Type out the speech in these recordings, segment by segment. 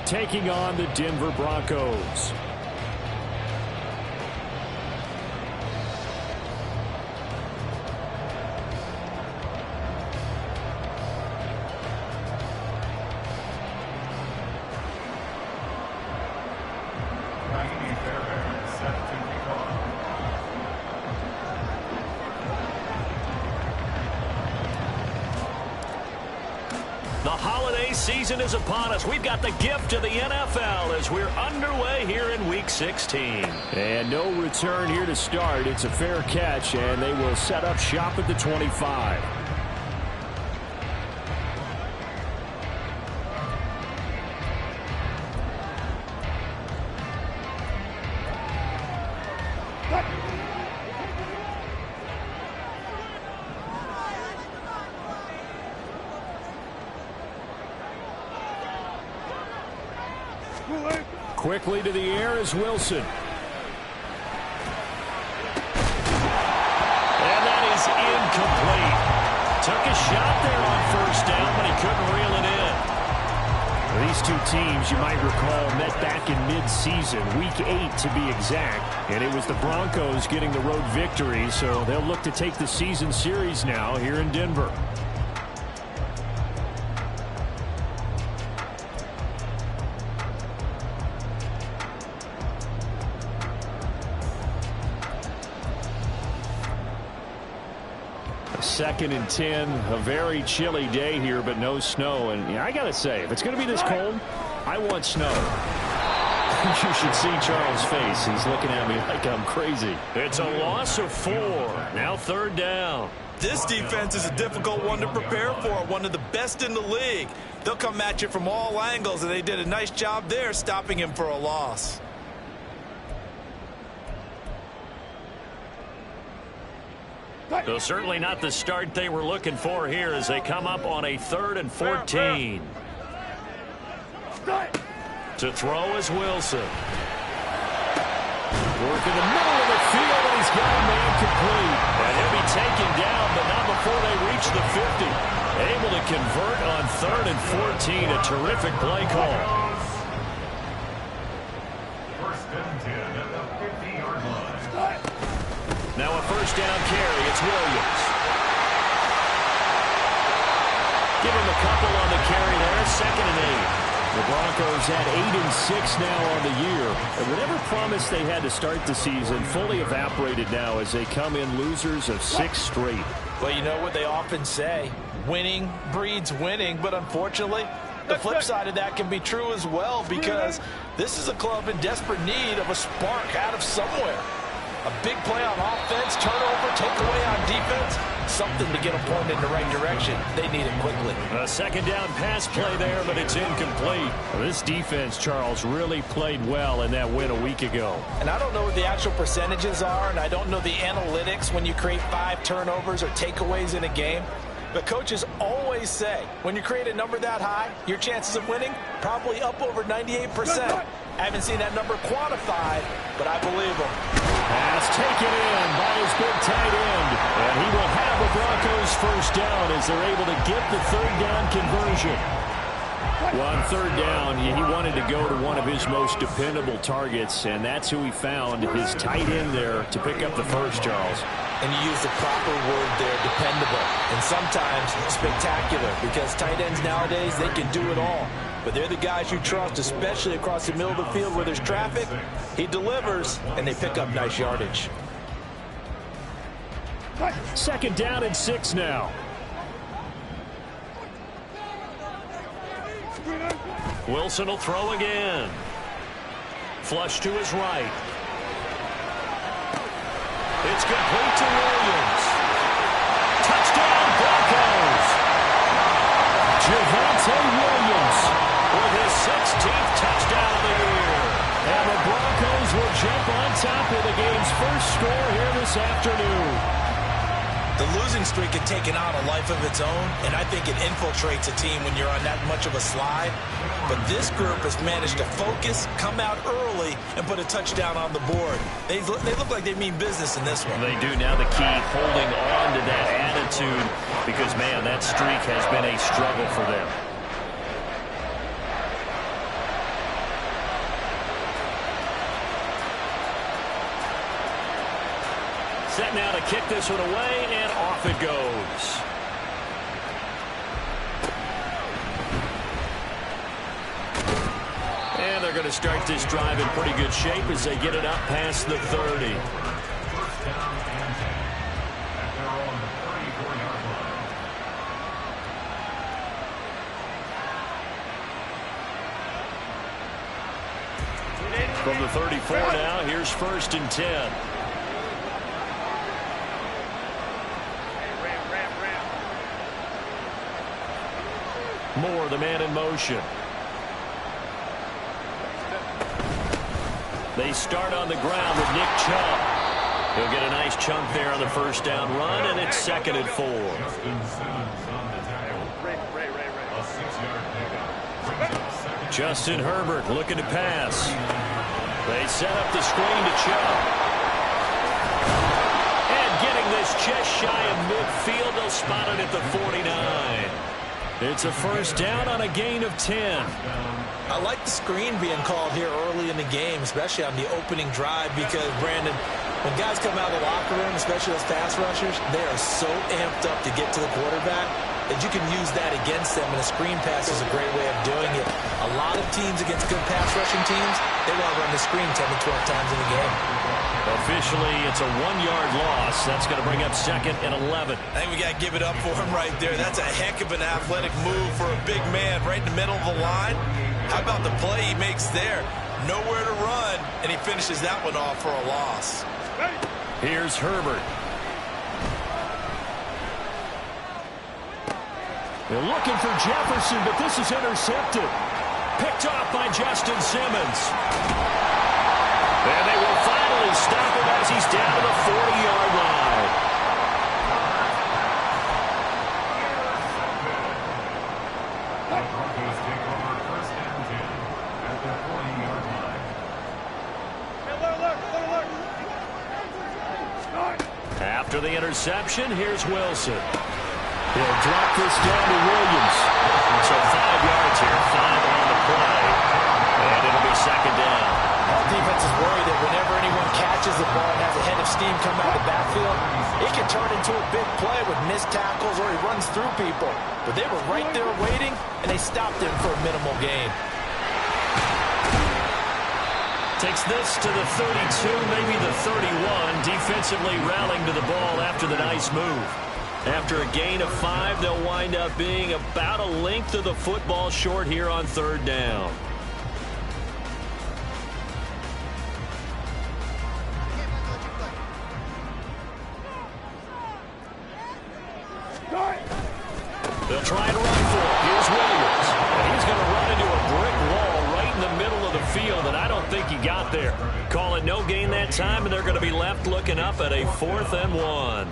taking on the Denver Broncos. The holiday season is upon us. We've got the gift of the NFL as we're underway here in Week 16. And no return here to start. It's a fair catch, and they will set up shop at the 25. Quickly to the air is Wilson. And that is incomplete. Took a shot there on first down, but he couldn't reel it in. These two teams, you might recall, met back in mid-season, Week 8 to be exact. And it was the Broncos getting the road victory, so they'll look to take the season series now here in Denver. Second and 10, a very chilly day here, but no snow. And I got to say, if it's going to be this cold, I want snow. You should see Charles' face. He's looking at me like I'm crazy. It's a loss of 4. Now third down. This defense is a difficult one to prepare for, one of the best in the league. They'll come at you from all angles, and they did a nice job there stopping him for a loss. So certainly not the start they were looking for here as they come up on a 3rd and 14. To throw is Wilson. Work in the middle of the field, and he's got a man complete. And he'll be taken down, but not before they reach the 50. Able to convert on 3rd and 14. A terrific play call. Now a first down carry. It's Williams. Give him a couple on the carry there. 2nd and 8. The Broncos had 8-6 now on the year. And whatever promise they had to start the season fully evaporated now as they come in losers of 6 straight. Well, you know what they often say, winning breeds winning, but unfortunately, the flip side of that can be true as well, because this is a club in desperate need of a spark out of somewhere. A big play on offense, turnover, takeaway on defense, something to get them pointed in the right direction. They need it quickly. A 2nd down pass play there, but it's incomplete. Well, this defense, Charles, really played well in that win a week ago. And I don't know what the actual percentages are, and I don't know the analytics when you create 5 turnovers or takeaways in a game. But coaches always say, when you create a number that high, your chances of winning probably up over 98%. I haven't seen that number quantified, but I believe them. Pass taken in by his big tight end. And he will have the Broncos first down as they're able to get the 3rd down conversion. Well, on 3rd down, he wanted to go to one of his most dependable targets, and that's who he found, his tight end there, to pick up the first, Charles. And you use the proper word there, dependable. And sometimes spectacular, because tight ends nowadays, they can do it all. But they're the guys you trust, especially across the middle of the field where there's traffic. He delivers, and they pick up nice yardage. 2nd down and 6 now. Wilson will throw again. Flush to his right. It's complete to Williams. Touchdown, Broncos. Javonte Williams with his 16th touchdown of the year. And the Broncos will jump on top of the game's first score here this afternoon. The losing streak had taken on a life of its own, and I think it infiltrates a team when you're on that much of a slide. But this group has managed to focus, come out early, and put a touchdown on the board. They look like they mean business in this one. They do. Now the key, holding on to that attitude, because, man, that streak has been a struggle for them. set now to kick this one away, and off it goes. And they're going to start this drive in pretty good shape as they get it up past the 30. From the 34 now, here's 1st and 10. Moore, the man in motion. They start on the ground with Nick Chubb. He'll get a nice chunk there on the 1st down run, and it's 2nd and 4. Justin Herbert looking to pass. They set up the screen to Chubb. And getting this just shy of midfield, they'll spot it at the 49. It's a 1st down on a gain of 10. I like the screen being called here early in the game, especially on the opening drive, because, Brandon, when guys come out of the locker room, especially those pass rushers, they are so amped up to get to the quarterback that you can use that against them, and a screen pass is a great way of doing it. A lot of teams against good pass rushing teams, they want to run the screen 10 to 12 times in the game. Officially, it's a 1-yard loss. That's going to bring up 2nd and 11. I think we got to give it up for him right there. That's a heck of an athletic move for a big man right in the middle of the line. How about the play he makes there? Nowhere to run, and he finishes that one off for a loss. Here's Herbert. They're looking for Jefferson, but this is intercepted. Picked off by Justin Simmons. And they will finally stop him as he's down to the 40-yard line. Broncos take over 1st and 10 at the 40-yard line. After the interception, here's Wilson. He'll drop this down to Williams. So 5 yards here, 5 on the play. And it'll be 2nd down. Our defense is worried that whenever anyone catches the ball and has a head of steam come out of the backfield, it can turn into a big play with missed tackles or he runs through people. But they were right there waiting, and they stopped him for a minimal gain. Takes this to the 32, maybe the 31. Defensively rallying to the ball after the nice move. After a gain of 5, they'll wind up being about a length of the football short here on 3rd down. They'll try and run for it. Here's Williams. And he's going to run into a brick wall right in the middle of the field, and I don't think he got there. Call it no gain that time, and they're going to be left looking up at a 4th and 1.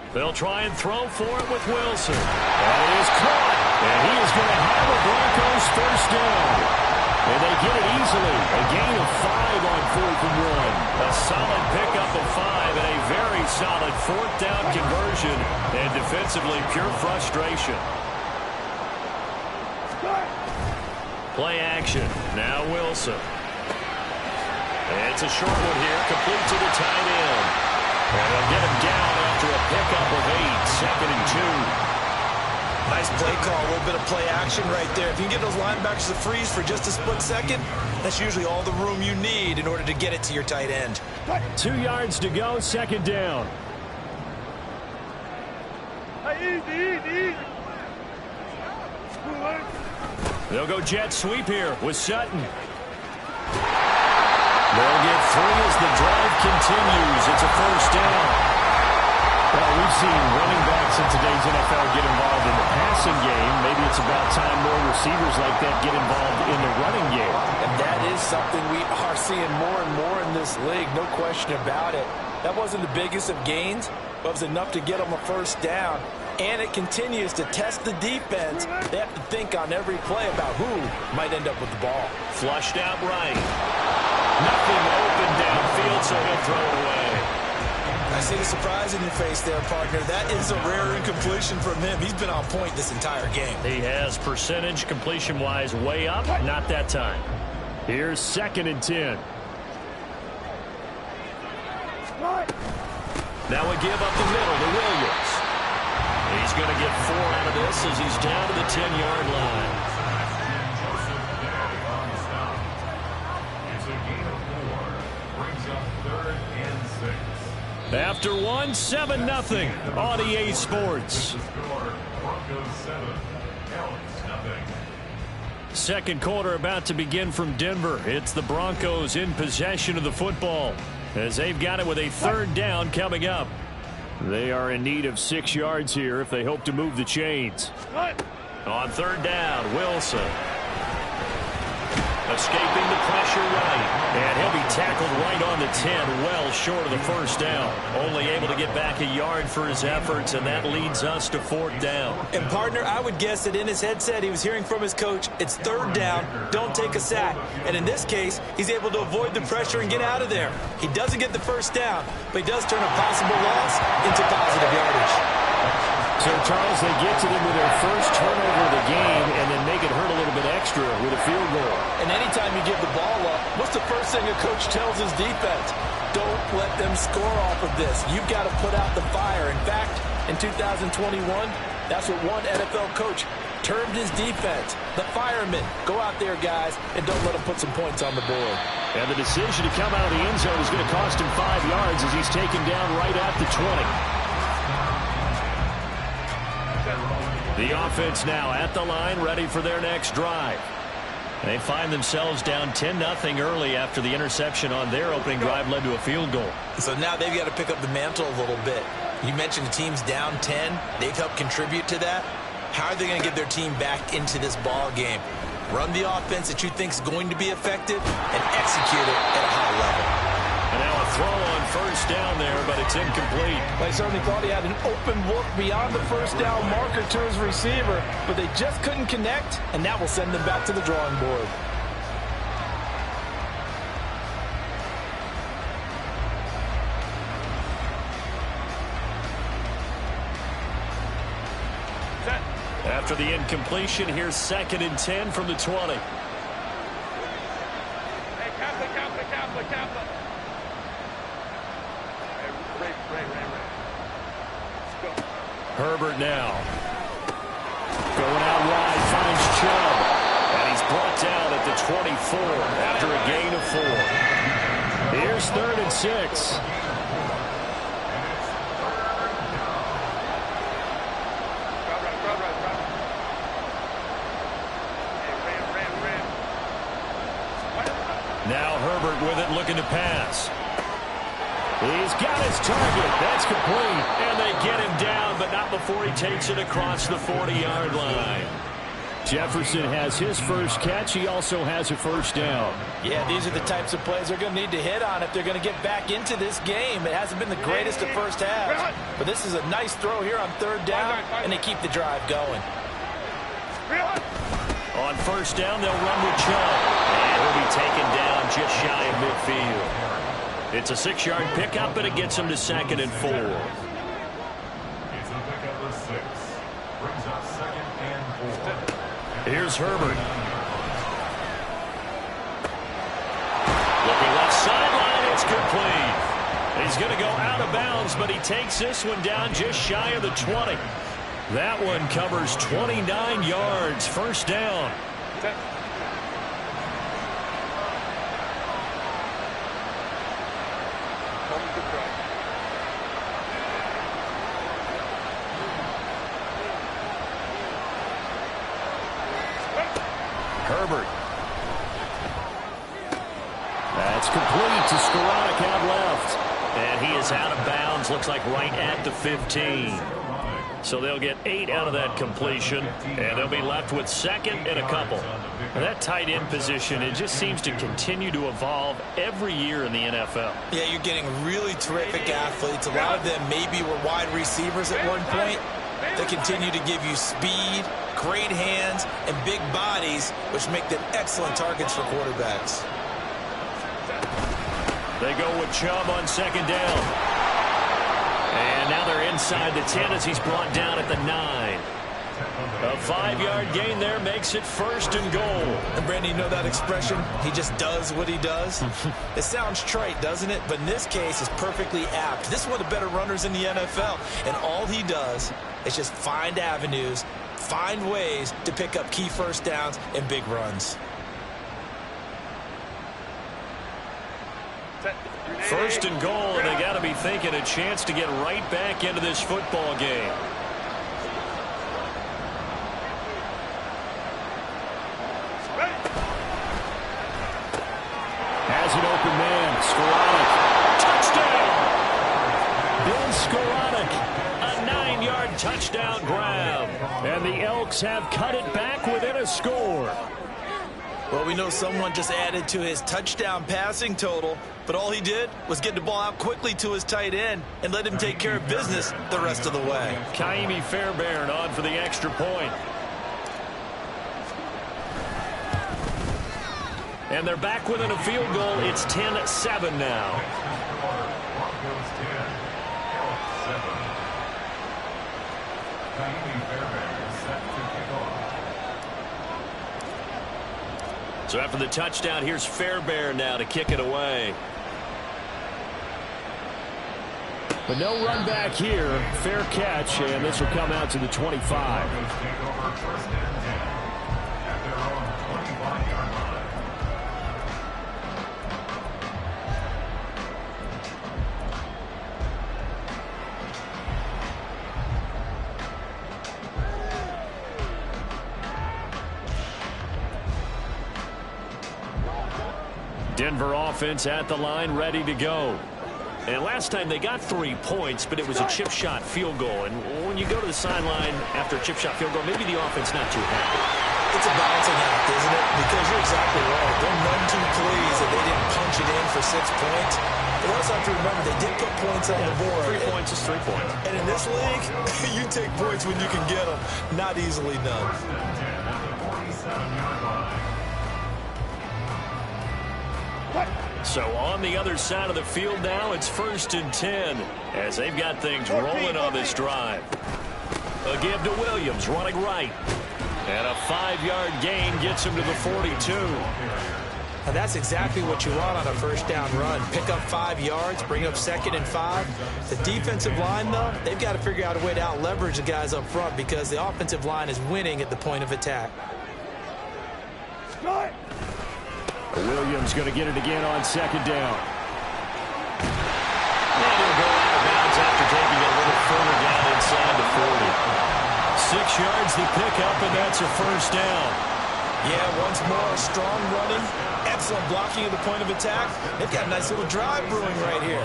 They'll try and throw for it with Wilson. That is caught. And he is going to have a Broncos 1st down. And they get it easily. A gain of 5 on 4th and 1. A solid pickup of 5 and a very solid 4th down conversion. And defensively, pure frustration. Play action. Now Wilson. It's a short one here, complete to the tight end. And they'll get him down after a pickup of 8, 2nd and 2. Nice play call, a little bit of play action right there. If you can get those linebackers to freeze for just a split second, that's usually all the room you need in order to get it to your tight end. 2 yards to go, 2nd down. Easy. They'll go jet sweep here with Sutton. They'll get 3 as the drive continues. It's a 1st down. Well, we've seen running backs in today's NFL get involved in the passing game. Maybe it's about time more receivers like that get involved in the running game. And that is something we are seeing more and more in this league, no question about it. That wasn't the biggest of gains, was enough to get them a first down. And it continues to test the defense. They have to think on every play about who might end up with the ball. Flushed out right. Nothing open downfield, so he'll throw it away. I see the surprise in your face there, partner. That is a rare incompletion from him. He's been on point this entire game. He has percentage completion-wise way up. Not that time. Here's 2nd and 10. Now a give up the middle to Williams. He's going to get 4 out of this as he's down to the 10-yard line. It's a gain of 4. Brings up 3rd and 6. After 1, 7-0 on EA Sports. The score, Broncos 7, Alex 0. Second quarter about to begin from Denver. It's the Broncos in possession of the football as they've got it with a 3rd down coming up. They are in need of 6 yards here if they hope to move the chains. On 3rd down, Wilson. Escaping the pressure right. And he'll be tackled right on the 10, well short of the first down. Only able to get back a yard for his efforts, and that leads us to 4th down. And, partner, I would guess that in his headset he was hearing from his coach, it's 3rd down, don't take a sack. And in this case, he's able to avoid the pressure and get out of there. He doesn't get the first down, but he does turn a possible loss into positive yardage. So, Charles, they get to them with their first turnover of the game and then make it hurt a little bit extra with a field goal. And anytime you give the ball up, what's the first thing a coach tells his defense? Don't let them score off of this. You've got to put out the fire. In fact, in 2021, that's what one NFL coach termed his defense. The firemen. Go out there, guys, and don't let them put some points on the board. And the decision to come out of the end zone is going to cost him 5 yards as he's taken down right at the 20. The offense now at the line, ready for their next drive. They find themselves down 10-0 early after the interception on their opening drive led to a field goal. So now they've got to pick up the mantle a little bit. You mentioned the team's down 10. They've helped contribute to that. How are they going to get their team back into this ball game? Run the offense that you think is going to be effective and execute it at a high level. And now a throw on first down there, but it's incomplete. They certainly thought he had an open look beyond the first down marker to his receiver, but they just couldn't connect, and that will send them back to the drawing board. After the incompletion, here's 2nd and 10 from the 20. Herbert now. Going out wide, finds Chubb. And he's brought down at the 24 after a gain of 4. Here's 3rd and 6. Now Herbert with it, looking to pass. He's got his target. That's complete. And they get him down, but not before he takes it across the 40-yard line. Jefferson has his first catch. He also has a first down. Yeah, these are the types of plays they're going to need to hit on if they're going to get back into this game. It hasn't been the greatest of first halves, but this is a nice throw here on 3rd down, and they keep the drive going. On first down, they'll run with Chubb. And he'll be taken down just shy of midfield. It's a 6-yard pickup, and it gets him to 2nd and 4. It's a pickup of 6. Brings up 2nd and 4. Here's Herbert. Looking left sideline, it's complete. He's going to go out of bounds, but he takes this one down just shy of the 20. That one covers 29 yards. First down. Herbert. That's complete to Skoranek out left. And he is out of bounds, looks like right at the 15. So they'll get 8 out of that completion, and they'll be left with second and a couple. And that tight end position, it just seems to continue to evolve every year in the NFL. Yeah, you're getting really terrific athletes. A lot of them maybe were wide receivers at one point. They continue to give you speed, great hands, and big bodies, which make them excellent targets for quarterbacks. They go with Chubb on second down. And now they're inside the 10 as he's brought down at the 9. A 5-yard gain there makes it first and goal. And Brandon, you know that expression? He just does what he does. It sounds trite, doesn't it? But in this case, it's perfectly apt. This is one of the better runners in the NFL. And all he does is just find avenues, find ways to pick up key first downs and big runs. First and goal, and they got to be thinking a chance to get right back into this football game. Has an open man. Skowronek. Touchdown. Bill Skowronek. A 9-yard touchdown grab. And the Elks have cut it back within a score. Well, we know someone just added to his touchdown passing total, but all he did was get the ball out quickly to his tight end and let him take care of business the rest of the way. Kaimi Fairbairn on for the extra point. And they're back within a field goal. It's 10-7 now. So after the touchdown, here's Fairbairn now to kick it away. But no run back here. Fair catch, and this will come out to the 25. Denver offense at the line, ready to go. And last time they got 3 points, but it was a chip shot field goal. And when you go to the sideline after a chip shot field goal, maybe the offense not too happy. It's a balancing act, isn't it? Because you're exactly right. They're none too pleased that they didn't punch it in for 6 points. But also have to remember, they did put points on the board. 3 points is 3 points. And in this league, you take points when you can get them. Not easily done. So on the other side of the field now, it's 1st and 10 as they've got things rolling on this drive. A give to Williams, running right. And a 5-yard gain gets him to the 42. And that's exactly what you want on a first down run. Pick up 5 yards, bring up 2nd and 5. The defensive line, though, they've got to figure out a way to out-leverage the guys up front because the offensive line is winning at the point of attack. Williams going to get it again on 2nd down. And he'll go out of bounds after taking it a little further down inside the 40. 6 yards the pickup, and that's a first down. Yeah, once more, strong running, excellent blocking at the point of attack. They've got a nice little drive brewing right here.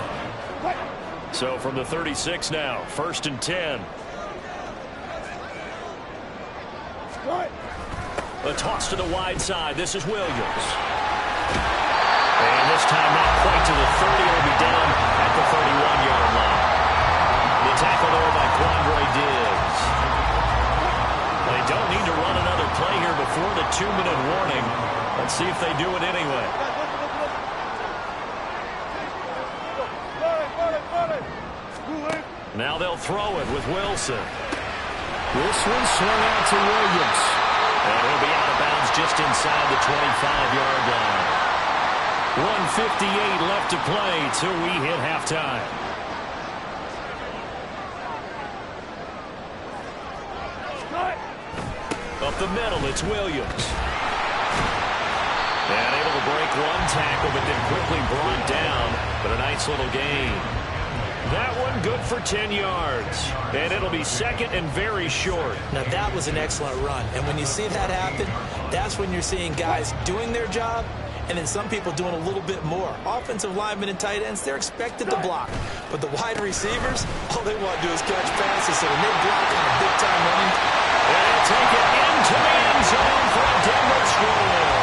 So from the 36 now, 1st and 10. A toss to the wide side. This is Williams. And this time not quite to the 30. It'll be down at the 31-yard line. The tackle there by Quandre Diggs. They don't need to run another play here before the 2-minute warning. Let's see if they do it anyway. Now they'll throw it with Wilson. This one swung out to Williams. And he'll be out of bounds just inside the 25-yard line. 1:58 left to play till we hit halftime. Up the middle, it's Williams. And able to break one tackle, but then quickly brought down. But a nice little gain. That one good for 10 yards. And it'll be 2nd and very short. Now that was an excellent run. And when you see that happen, that's when you're seeing guys doing their job and then some people doing a little bit more. Offensive linemen and tight ends, they're expected to block. But the wide receivers, all they want to do is catch passes. So when they block on a big-time running, they'll take it into the end zone for a Denver score.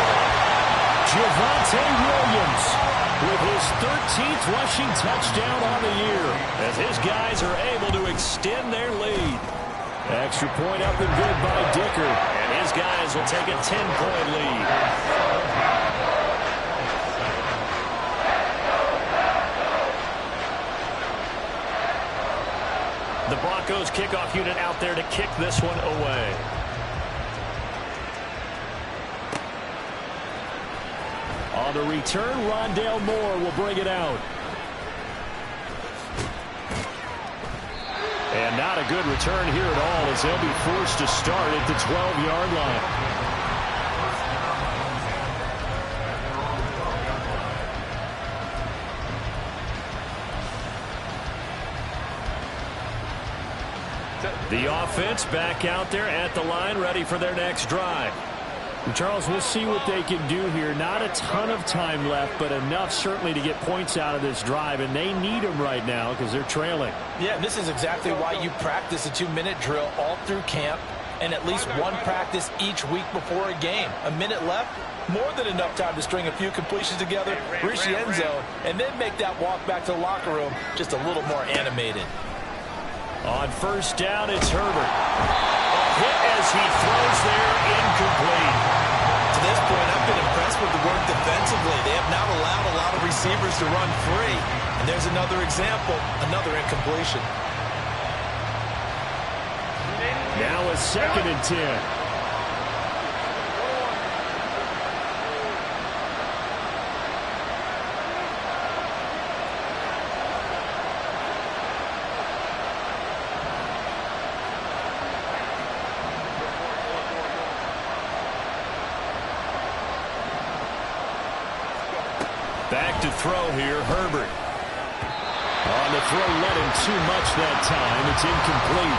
Javonte Williams with his 13th rushing touchdown on the year as his guys are able to extend their lead. Extra point up and good by Dicker, and his guys will take a 10-point lead. The Broncos kickoff unit out there to kick this one away. On the return, Rondale Moore will bring it out. And not a good return here at all as they'll be forced to start at the 12-yard line. The offense back out there at the line, ready for their next drive. Charles, we'll see what they can do here. Not a ton of time left, but enough certainly to get points out of this drive, and they need them right now because they're trailing. Yeah, this is exactly why you practice a 2-minute drill all through camp and at least one practice each week before a game. A minute left, more than enough time to string a few completions together, reach the end zone, and then make that walk back to the locker room just a little more animated. On first down, it's Herbert. Hit as he throws there, incomplete. To this point, I've been impressed with the work defensively. They have now allowed a lot of receivers to run free. And there's another example, another incompletion. Now a 2nd and 10. Back to throw here, Herbert. On the throw, let him too much that time. It's incomplete.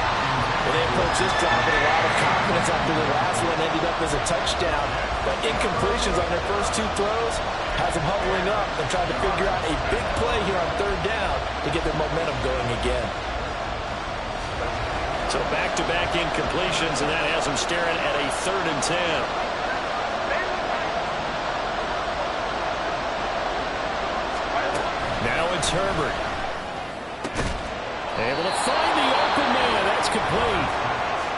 Well, they approached this drive with a lot of confidence after the last one ended up as a touchdown. But incompletions on their first 2 throws has them huddling up and trying to figure out a big play here on 3rd down to get their momentum going again. So back-to-back incompletions, and that has them staring at a 3rd and 10. Now it's Herbert. Able to find the open man. That's complete.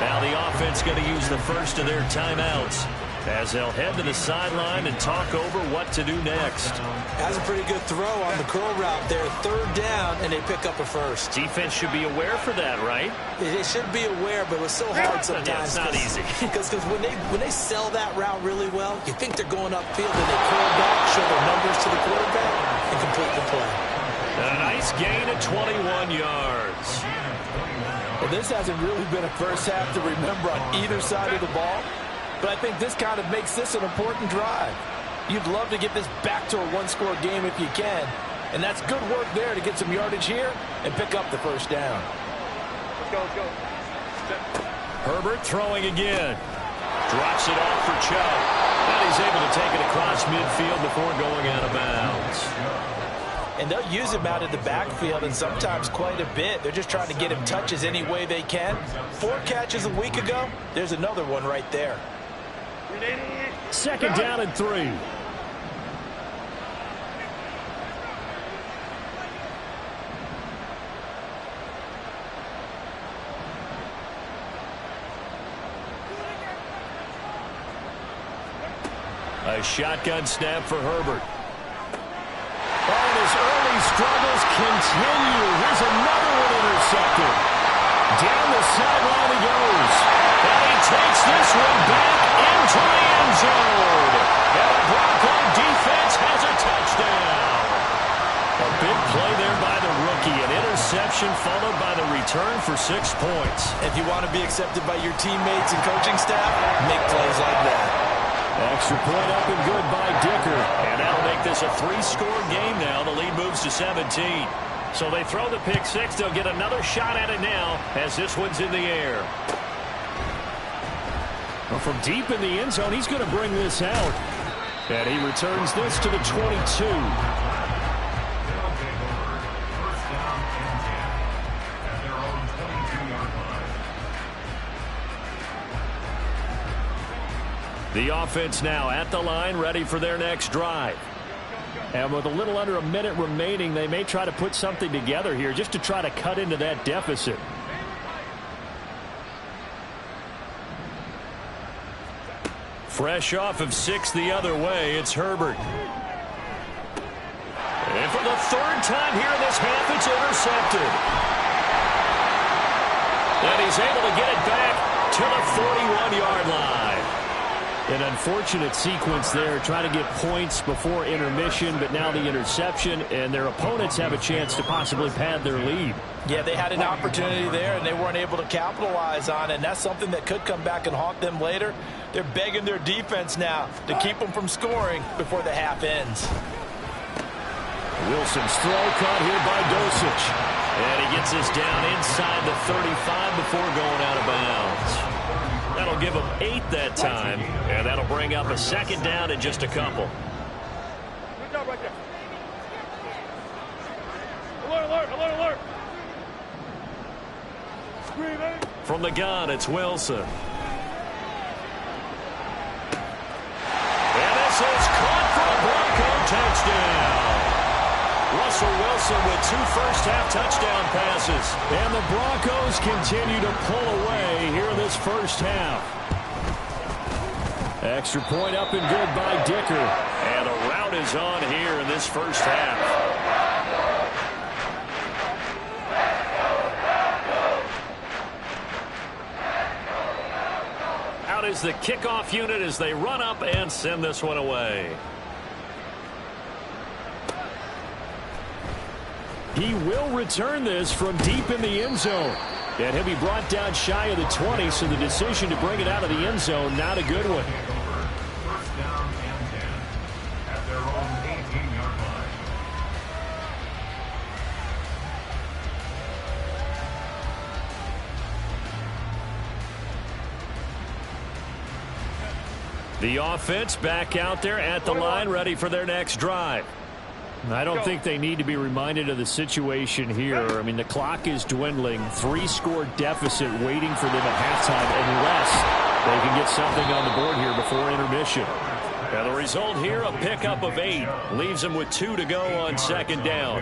Now the offense going to use the first of their timeouts as they'll head to the sideline and talk over what to do next. That's a pretty good throw on the curl route there. 3rd down, and they pick up a first. Defense should be aware for that, right? They should be aware, but it's so hard sometimes. Yeah, it's not easy. Because when they sell that route really well, you think they're going upfield, and they curl back, show their numbers to the quarterback, and complete the play. And a nice gain of 21 yards. Well, this hasn't really been a first half to remember on either side of the ball, but I think this kind of makes this an important drive. You'd love to get this back to a 1-score game if you can, and that's good work there to get some yardage here and pick up the first down. Let's go. Herbert throwing again. Drops it off for Chubb. And he's able to take it across midfield before going out of bounds. And they'll use him out of the backfield, and sometimes quite a bit. They're just trying to get him touches any way they can. 4 catches a week ago. There's another one right there. 2nd down and 3. A shotgun snap for Herbert. And his early struggles continue. Here's another one intercepted. Down the sideline he goes. And he takes this one back into the end zone. And the Bronco defense has a touchdown. A big play there by the rookie. An interception followed by the return for 6 points. If you want to be accepted by your teammates and coaching staff, make plays like that. Extra point up and good by Dicker. And that'll make this a 3-score game now. The lead moves to 17. So they throw the pick 6. They'll get another shot at it now as this one's in the air. Well, from deep in the end zone, he's going to bring this out. And he returns this to the 22. The offense now at the line, ready for their next drive. And with a little under a minute remaining, they may try to put something together here just to try to cut into that deficit. Fresh off of 6 the other way, it's Herbert. And for the third time here in this half, it's intercepted. And he's able to get it back to the 41-yard line. An unfortunate sequence there, trying to get points before intermission, but now the interception, and their opponents have a chance to possibly pad their lead. Yeah, they had an opportunity there, and they weren't able to capitalize on it, and that's something that could come back and haunt them later. They're begging their defense now to keep them from scoring before the half ends. Wilson's throw caught here by Dosich. And he gets this down inside the 35 before going out of bounds. That'll give him 8 that time, and that'll bring up a second down in just a couple. Good job right there. Alert, alert, alert, alert. Screaming. From the gun, it's Wilson. And this is caught for a Bronco touchdown. Russell Wilson with 2 first-half touchdown passes. And the Broncos continue to pull away here in this first half. Extra point up and good by Dicker. And the rout is on here in this first half. Out is the kickoff unit as they run up and send this one away. He will return this from deep in the end zone. And he'll be brought down shy of the 20, so the decision to bring it out of the end zone, not a good one. First down and 10 at their own 18-yard line. The offense back out there at the line, ready for their next drive. I don't think they need to be reminded of the situation here. I mean, the clock is dwindling. 3-score deficit waiting for them at halftime unless they can get something on the board here before intermission. And the result here, a pickup of 8. Leaves them with 2 to go on second down.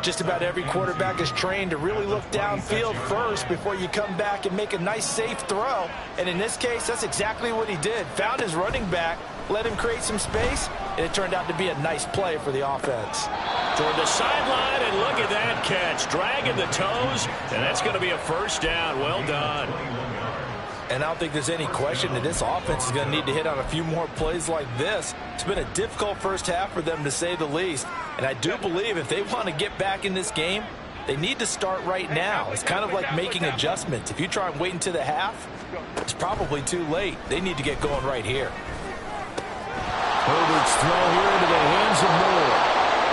Just about every quarterback is trained to really look downfield first before you come back and make a nice, safe throw. And in this case, that's exactly what he did. Found his running back, let him create some space, and it turned out to be a nice play for the offense. Toward the sideline, and look at that catch. Dragging the toes, and that's going to be a first down. Well done. And I don't think there's any question that this offense is going to need to hit on a few more plays like this. It's been a difficult first half for them, to say the least. And I do believe if they want to get back in this game, they need to start right now. It's kind of like making adjustments. If you try and wait until the half, it's probably too late. They need to get going right here. Herbert's throw here into the hands of Moore.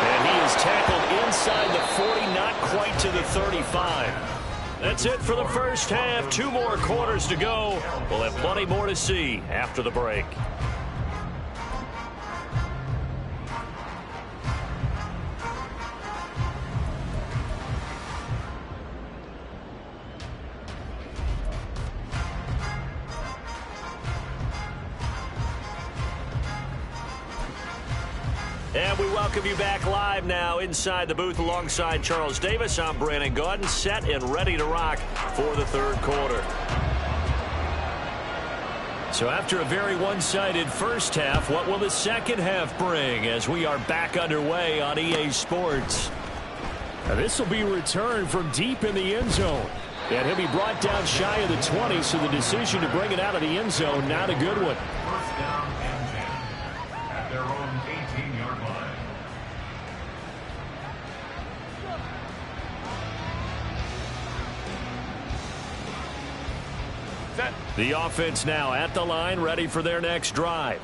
And he is tackled inside the 40, not quite to the 35. That's it for the first half. 2 more quarters to go. We'll have plenty more to see after the break. And we welcome you back live now inside the booth alongside Charles Davis. I'm Brandon Gaudin, set and ready to rock for the third quarter. So after a very one-sided first half, what will the second half bring as we are back underway on EA Sports? Now this will be returned from deep in the end zone. And he'll be brought down shy of the 20, so the decision to bring it out of the end zone, not a good one. First down and 10 at their own 18-yard line. The offense now at the line, ready for their next drive.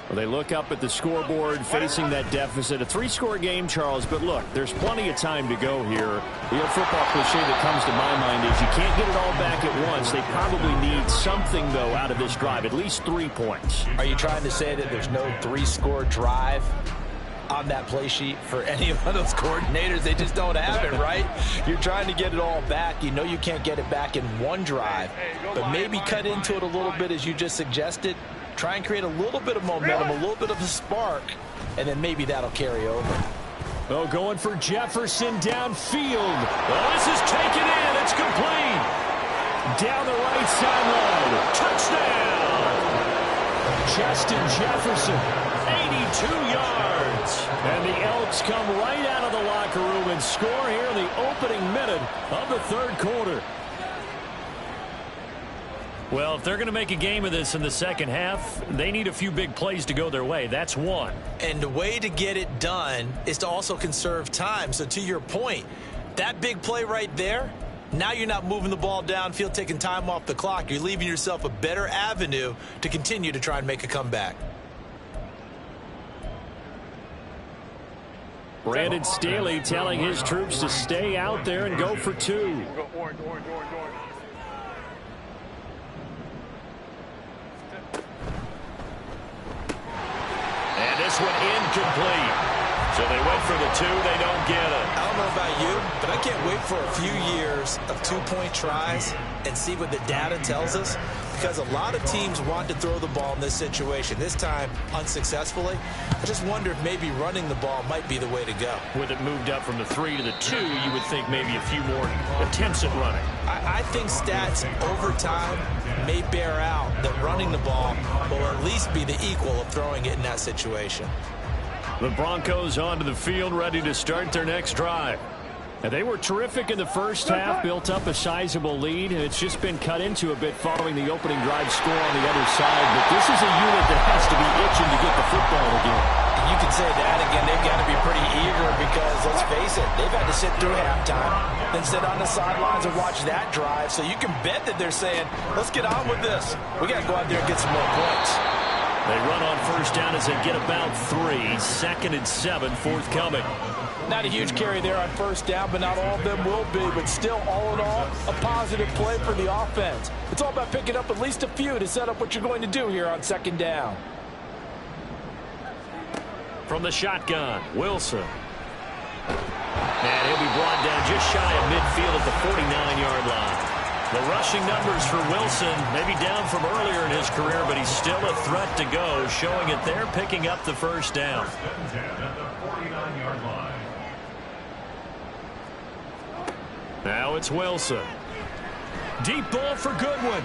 Well, they look up at the scoreboard facing that deficit. A 3-score game, Charles, but look, there's plenty of time to go here. The old football cliche that comes to my mind is you can't get it all back at once. They probably need something, though, out of this drive, at least 3 points. Are you trying to say that there's no 3-score drive on that play sheet for any of those coordinators? They just don't have it, right? You're trying to get it all back. You know you can't get it back in one drive, but maybe cut into it a little bit as you just suggested. Try and create a little bit of momentum, a little bit of a spark, and then maybe that'll carry over. Oh, going for Jefferson downfield. Oh, this is taken in. It's complete. Down the right sideline. Touchdown. Justin Jefferson, 82 yards. And the Elks come right out of the locker room and score here in the opening minute of the third quarter. Well, if they're going to make a game of this in the second half, they need a few big plays to go their way. That's one. And the way to get it done is to also conserve time. So to your point, that big play right there, now you're not moving the ball downfield, taking time off the clock. You're leaving yourself a better avenue to continue to try and make a comeback. Brandon Staley telling his troops to stay out there and go for 2. Go orange, orange, orange, orange. And this one incomplete. So they went for the 2. They don't get it. I don't know about you, but I can't wait for a few years of 2-point tries and see what the data tells us, because a lot of teams want to throw the ball in this situation. This time, unsuccessfully. I just wonder if maybe running the ball might be the way to go. With it moved up from the 3 to the 2, you would think maybe a few more attempts at running. I think stats over time may bear out that running the ball will at least be the equal of throwing it in that situation. The Broncos onto the field, ready to start their next drive. And they were terrific in the first half, built up a sizable lead, and it's just been cut into a bit following the opening drive score on the other side. But this is a unit that has to be itching to get the football again. You can say that again. They've got to be pretty eager because, let's face it, they've had to sit through halftime, then sit on the sidelines and watch that drive. So you can bet that they're saying, let's get on with this. We got to go out there and get some more points. They run on first down as they get about 3. 2nd and 7 forthcoming. Not a huge carry there on first down, but not all of them will be. But still, all in all, a positive play for the offense. It's all about picking up at least a few to set up what you're going to do here on 2nd down. From the shotgun, Wilson. And he'll be brought down just shy of midfield at the 49-yard line. The rushing numbers for Wilson maybe down from earlier in his career, but he's still a threat to go, showing it there, picking up the first down. Now it's Wilson. Deep ball for Goodwin.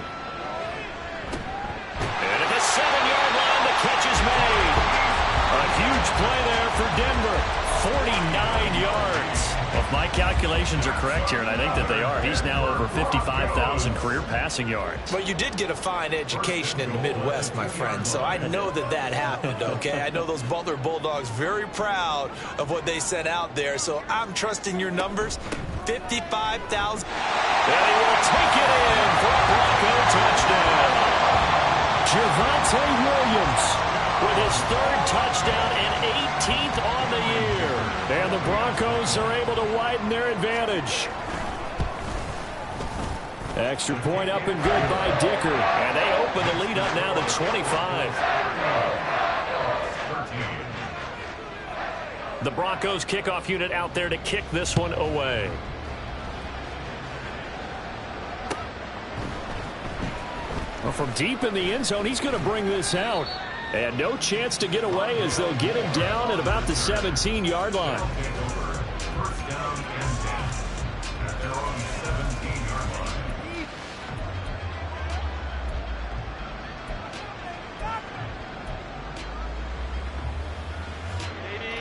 And at the 7-yard line, the catch is made. A huge play there for Denver. 49 yards. Well, if my calculations are correct here, and I think that they are, he's now over 55,000 career passing yards. But you did get a fine education in the Midwest, my friend, so I know that happened, okay? I know those Butler Bulldogs very proud of what they sent out there, so I'm trusting your numbers. 55,000. And he will take it in for a Bronco touchdown. Javonte Williams with his 3rd touchdown and 18th on the year. And the Broncos are able to widen their advantage. Extra point up and good by Dicker. And they open the lead up now to 25. The Broncos kickoff unit out there to kick this one away. Well, from deep in the end zone, he's going to bring this out. And no chance to get away as they'll get him down at about the 17-yard line. First down and 10 at their own 17-yard line.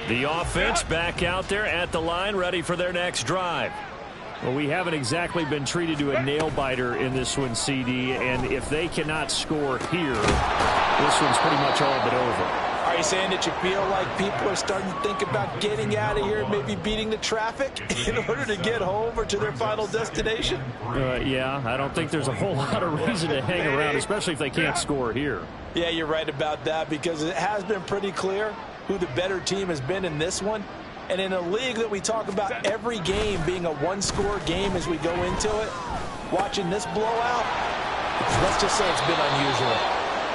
The offense back out there at the line, ready for their next drive. Well, we haven't exactly been treated to a nail-biter in this one, CD, and if they cannot score here, this one's pretty much all but over. Are you saying that you feel like people are starting to think about getting out of here and maybe beating the traffic in order to get home or to their final destination? Yeah, I don't think there's a whole lot of reason to hang around, especially if they can't score here. Yeah, you're right about that, because it has been pretty clear who the better team has been in this one. And in a league that we talk about every game being a one-score game as we go into it, watching this blowout, let's just say it's been unusual.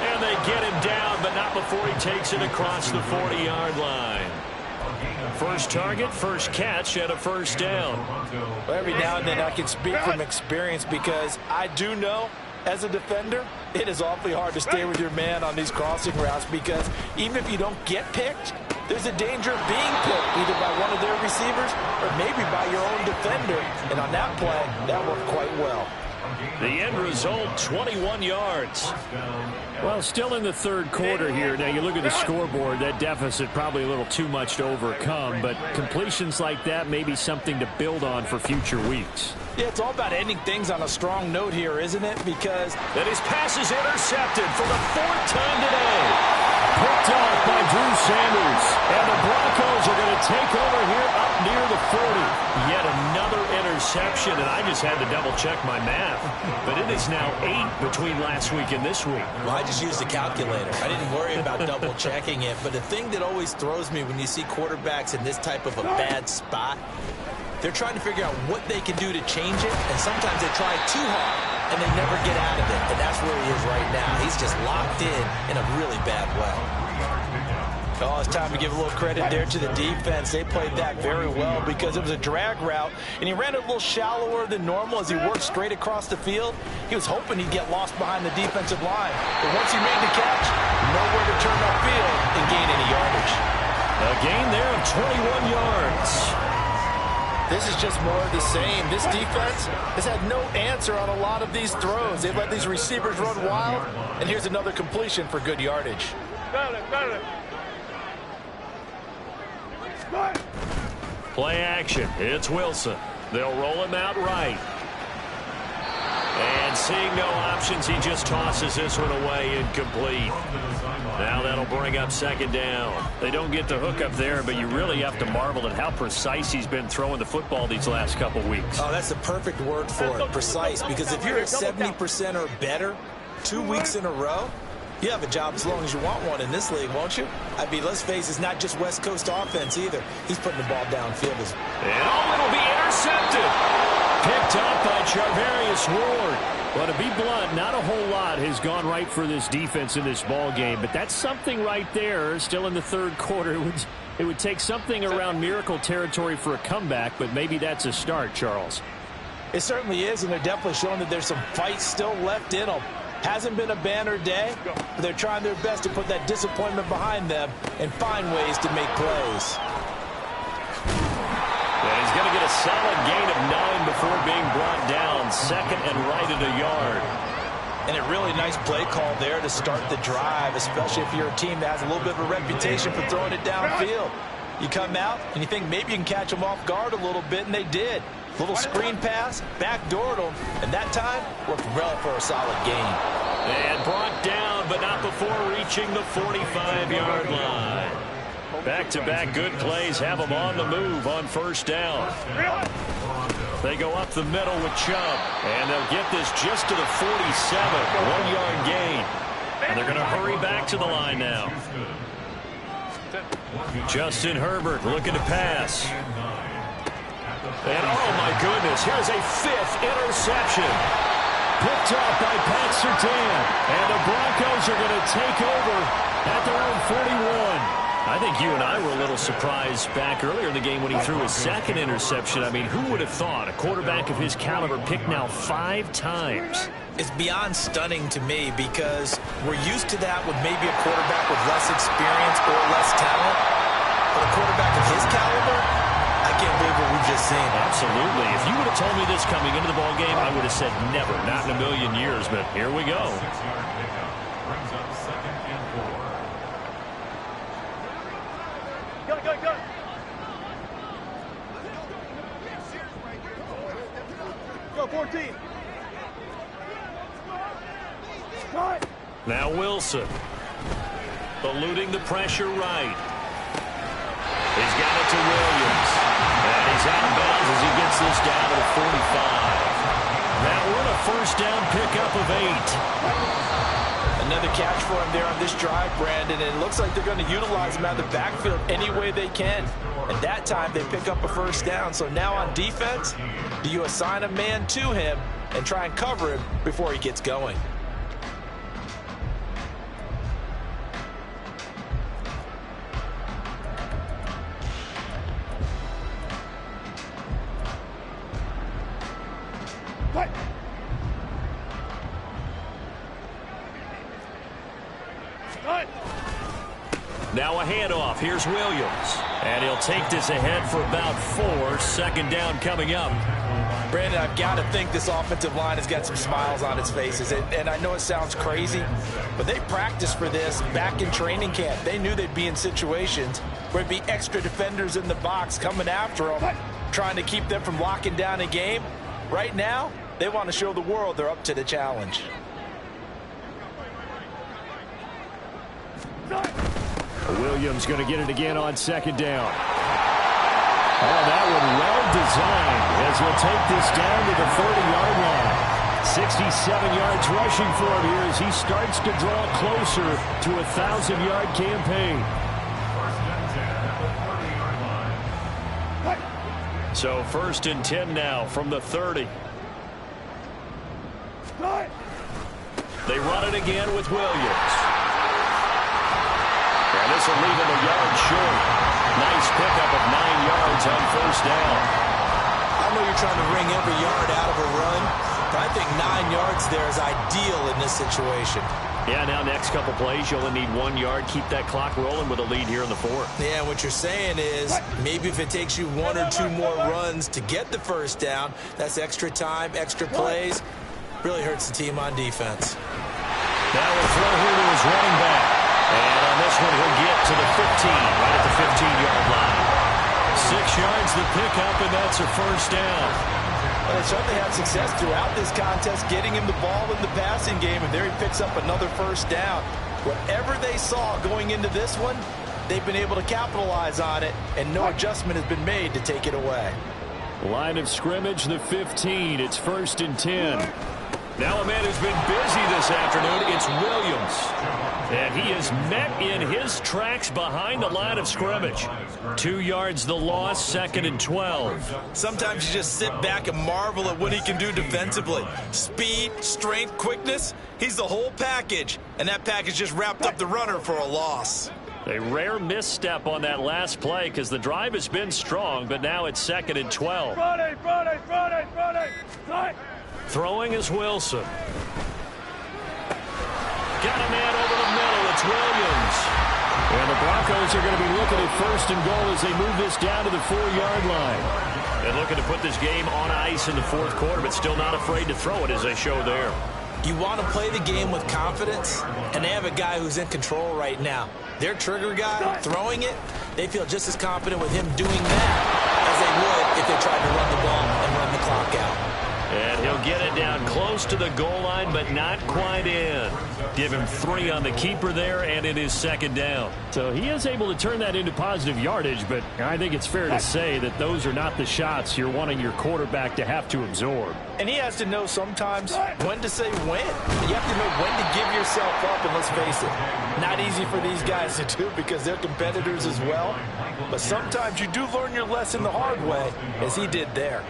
And they get him down, but not before he takes it across the 40-yard line. First target, first catch, and a first down. Well, every now and then I can speak from experience, because I do know, as a defender, it is awfully hard to stay with your man on these crossing routes, because even if you don't get picked, there's a danger of being picked either by one of their receivers or maybe by your own defender. And on that play, that worked quite well. The end result, 21 yards. Well, still in the third quarter here. Now, you look at the scoreboard, that deficit probably a little too much to overcome, but completions like that may be something to build on for future weeks. Yeah, it's all about ending things on a strong note here, isn't it? Because that his pass is intercepted for the fourth time today. Picked off by Drew Sanders. And the Broncos are going to take over here up near the 40. Yet another interception, and I just had to double-check my math. But it is now 8 between last week and this week. Well, I just used the calculator. I didn't worry about double-checking it. But the thing that always throws me when you see quarterbacks in this type of a bad spot, they're trying to figure out what they can do to change it, and sometimes they try too hard, and they never get out of it, and that's where he is right now. He's just locked in a really bad way. Oh, it's time to give a little credit there to the defense. They played that very well, because it was a drag route, and he ran it a little shallower than normal as he worked straight across the field. He was hoping he'd get lost behind the defensive line, but once he made the catch, nowhere to turn upfield and gain any yardage. A gain there of 21 yards. This is just more of the same. This defense has had no answer on a lot of these throws. They've let these receivers run wild, and here's another completion for good yardage. Play action. It's Wilson. They'll roll him out right. And seeing no options, he just tosses this one away, incomplete. Now that'll bring up second down. They don't get the hook up there, but you really have to marvel at how precise he's been throwing the football these last couple weeks. Oh, that's the perfect word for it, precise, because if you're at 70% or better 2 weeks in a row, you have a job as long as you want one in this league, won't you? I mean, let's face it, it's not just West Coast offense either. He's putting the ball downfield. And it'll be intercepted. Picked up by Charvarius Ward. Well, to be blunt, not a whole lot has gone right for this defense in this ball game, but that's something right there. Still in the third quarter, it would take something around miracle territory for a comeback, but maybe that's a start, Charles. It certainly is, and they're definitely showing that there's some fight still left in them. Hasn't been a banner day, but they're trying their best to put that disappointment behind them and find ways to make plays. And he's going to get a solid gain of 9 before being brought down. Second and right at a yard. And a really nice play call there to start the drive, especially if you're a team that has a little bit of a reputation for throwing it downfield. You come out and you think maybe you can catch them off guard a little bit, and they did. Little screen pass, backdoored them, and that time worked well for a solid gain. And brought down, but not before reaching the 45-yard line. Back-to-back good plays have them on the move on first down. They go up the middle with Chubb, and they'll get this just to the 47, 1-yard gain. And they're going to hurry back to the line now. Justin Herbert looking to pass. And oh my goodness, here's a 5th interception. Picked up by Pat Surtain. And the Broncos are going to take over at their own 41. I think you and I were a little surprised back earlier in the game when he threw his 2nd interception. I mean, who would have thought a quarterback of his caliber picked now 5 times? It's beyond stunning to me, because we're used to that with maybe a quarterback with less experience or less talent. But a quarterback of his caliber, I can't believe what we've just seen. Absolutely. If you would have told me this coming into the ballgame, I would have said never, not in a million years. But here we go. 6-yard pickup brings up second and 4. Go. Go, 14. Now Wilson. Eluding the pressure right. He's got it to Williams. And he's out of bounds as he gets this down to the 45. Now we're in a first down pickup of 8. Another catch for him there on this drive, Brandon, and it looks like they're going to utilize him out of the backfield any way they can. And that time they pick up a first down. So now on defense, do you assign a man to him and try and cover him before he gets going? Now a handoff. Here's Williams. And he'll take this ahead for about 4. Second down coming up. Brandon, I've got to think this offensive line has got some smiles on its faces. And I know it sounds crazy, but they practiced for this back in training camp. They knew they'd be in situations where there'd be extra defenders in the box coming after them, trying to keep them from locking down a game. Right now, they want to show the world they're up to the challenge. Williams going to get it again on second down. Oh, that one well designed as he'll take this down to the 30-yard line. 67 yards rushing for him here as he starts to draw closer to a 1,000-yard campaign. So 1st and 10 now from the 30. They run it again with Williams. And this will leave him a yard short. Nice pickup of 9 yards on first down. I know you're trying to wring every yard out of a run, but I think 9 yards there is ideal in this situation. Yeah, now next couple plays, you only need 1 yard. Keep that clock rolling with a lead here in the 4th. Yeah, what you're saying is maybe if it takes you 1 or 2 more runs to get the first down, that's extra time, extra plays. Really hurts the team on defense. Now we'll throw here to his running back. And on this one, he'll get to the 15, right at the 15-yard line. 6 yards the pickup, and that's a first down. Well, they certainly had success throughout this contest, getting him the ball in the passing game, and there he picks up another first down. Whatever they saw going into this one, they've been able to capitalize on it, and no adjustment has been made to take it away. Line of scrimmage, the 15. It's 1st and 10. Now a man who's been busy this afternoon, it's Williams. And he is met in his tracks behind the line of scrimmage. 2 yards the loss, 2nd and 12. Sometimes you just sit back and marvel at what he can do defensively. Speed, strength, quickness, he's the whole package. And that package just wrapped up the runner for a loss. A rare misstep on that last play because the drive has been strong, but now it's 2nd and 12. Throwing is Wilson. Got a man over the middle. It's Williams. And the Broncos are going to be looking at 1st and goal as they move this down to the 4-yard line. And looking to put this game on ice in the 4th quarter, but still not afraid to throw it as they show there. You want to play the game with confidence, and they have a guy who's in control right now. Their trigger guy throwing it, they feel just as confident with him doing that as they would if they tried to run the ball and run the clock out. And he'll get it down close to the goal line, but not quite in. Give him 3 on the keeper there, and it is 2nd down. So he is able to turn that into positive yardage, but I think it's fair to say that those are not the shots you're wanting your quarterback to have to absorb. And he has to know sometimes when to say when. You have to know when to give yourself up, and let's face it, not easy for these guys to do because they're competitors as well. But sometimes you do learn your lesson the hard way, as he did there.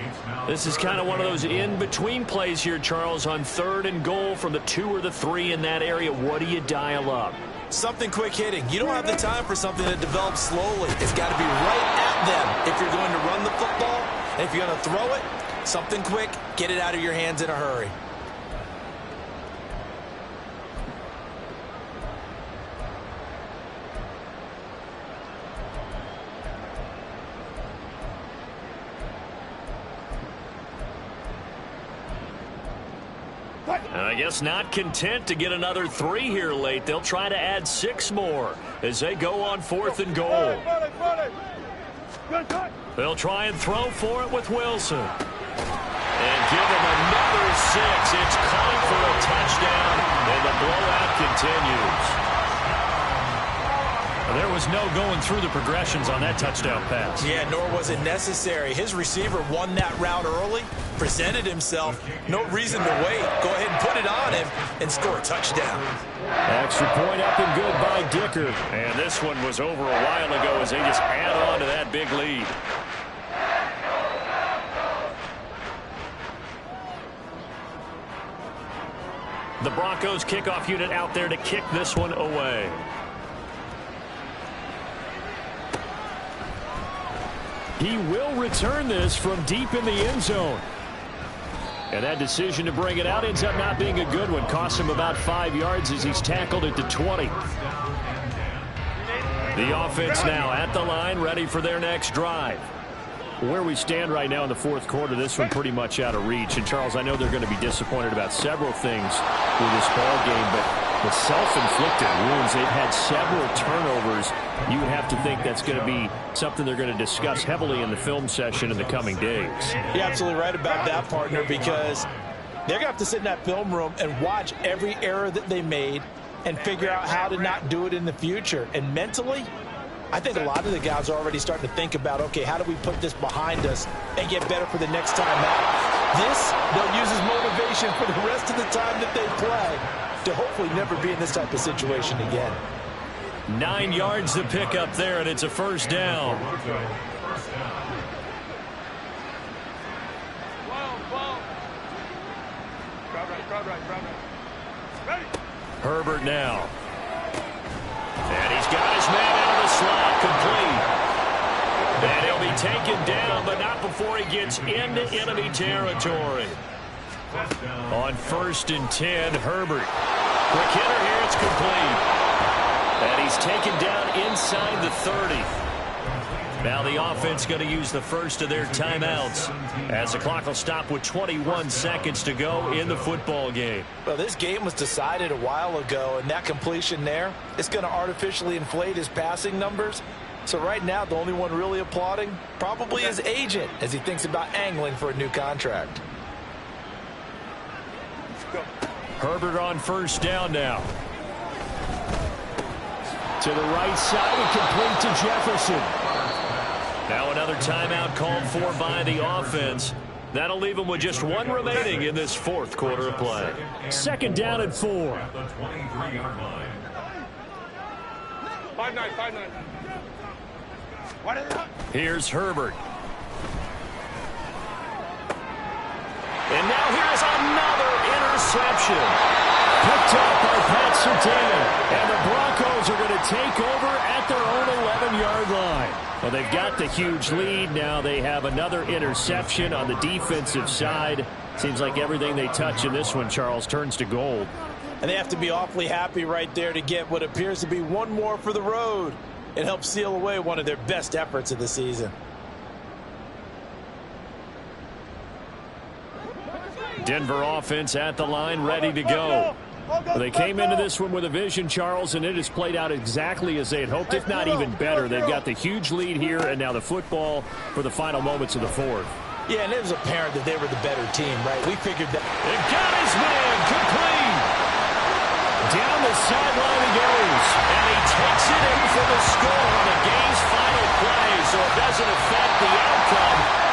This is kind of one of those in-between plays here, Charles, on 3rd and goal from the 2 or the 3 in that area. What do you dial up? Something quick hitting. You don't have the time for something that develops slowly. It's got to be right at them if you're going to run the football. And if you're going to throw it, something quick, get it out of your hands in a hurry. I guess not content to get another 3 here late. They'll try to add 6 more as they go on 4th and goal. They'll try and throw for it with Wilson. And give him another 6. It's caught for a touchdown, and the blowout continues. There was no going through the progressions on that touchdown pass. Yeah, nor was it necessary. His receiver won that route early, presented himself. No reason to wait. Go ahead and put it on him and score a touchdown. Extra point up and good by Dicker. And this one was over a while ago as they just add on to that big lead. The Broncos kickoff unit out there to kick this one away. He will return this from deep in the end zone. And that decision to bring it out ends up not being a good one. Cost him about 5 yards as he's tackled at the 20. The offense now at the line, ready for their next drive. Where we stand right now in the fourth quarter, this one pretty much out of reach. And, Charles, I know they're going to be disappointed about several things with this ball game, but the self-inflicted wounds, they've had several turnovers. You would have to think that's going to be something they're going to discuss heavily in the film session in the coming days. You're absolutely right about that, partner, because they're going to have to sit in that film room and watch every error that they made and figure out how to not do it in the future. And mentally, I think a lot of the guys are already starting to think about, okay, how do we put this behind us and get better for the next time out? This, they'll use as motivation for the rest of the time that they play to hopefully never be in this type of situation again. 9 yards to pick up there, and it's a first down. Herbert now. And he's got his man out of the slot, complete. And he'll be taken down, but not before he gets into enemy territory. On 1st and 10, Herbert. Quick hitter here, it's complete. And he's taken down inside the 30. Now the offense going to use the first of their timeouts as the clock will stop with 21 seconds to go in the football game. Well, this game was decided a while ago, and that completion there is going to artificially inflate his passing numbers. So right now, the only one really applauding probably his agent as he thinks about angling for a new contract. Herbert on first down now. To the right side and complete to Jefferson. Now another timeout called for by the offense. That'll leave them with just one remaining in this fourth quarter of play. 2nd down and 4. 5-9. Here's Herbert. And now here's another interception. Picked up by Pat Surtain. And the Broncos are going to take over at their own 11-yard line. Well, they've got the huge lead. Now they have another interception on the defensive side. Seems like everything they touch in this one, Charles, turns to gold. And they have to be awfully happy right there to get what appears to be one more for the road. It helps seal away one of their best efforts of the season. Denver offense at the line, ready to go. Well, they came into this one with a vision, Charles, and it has played out exactly as they had hoped, if not even better. They've got the huge lead here, and now the football for the final moments of the fourth. Yeah, and it was apparent that they were the better team, right? We figured that. They got his man complete. Down the sideline he goes. And he takes it in for the score on the game's final play, so it doesn't affect the outcome.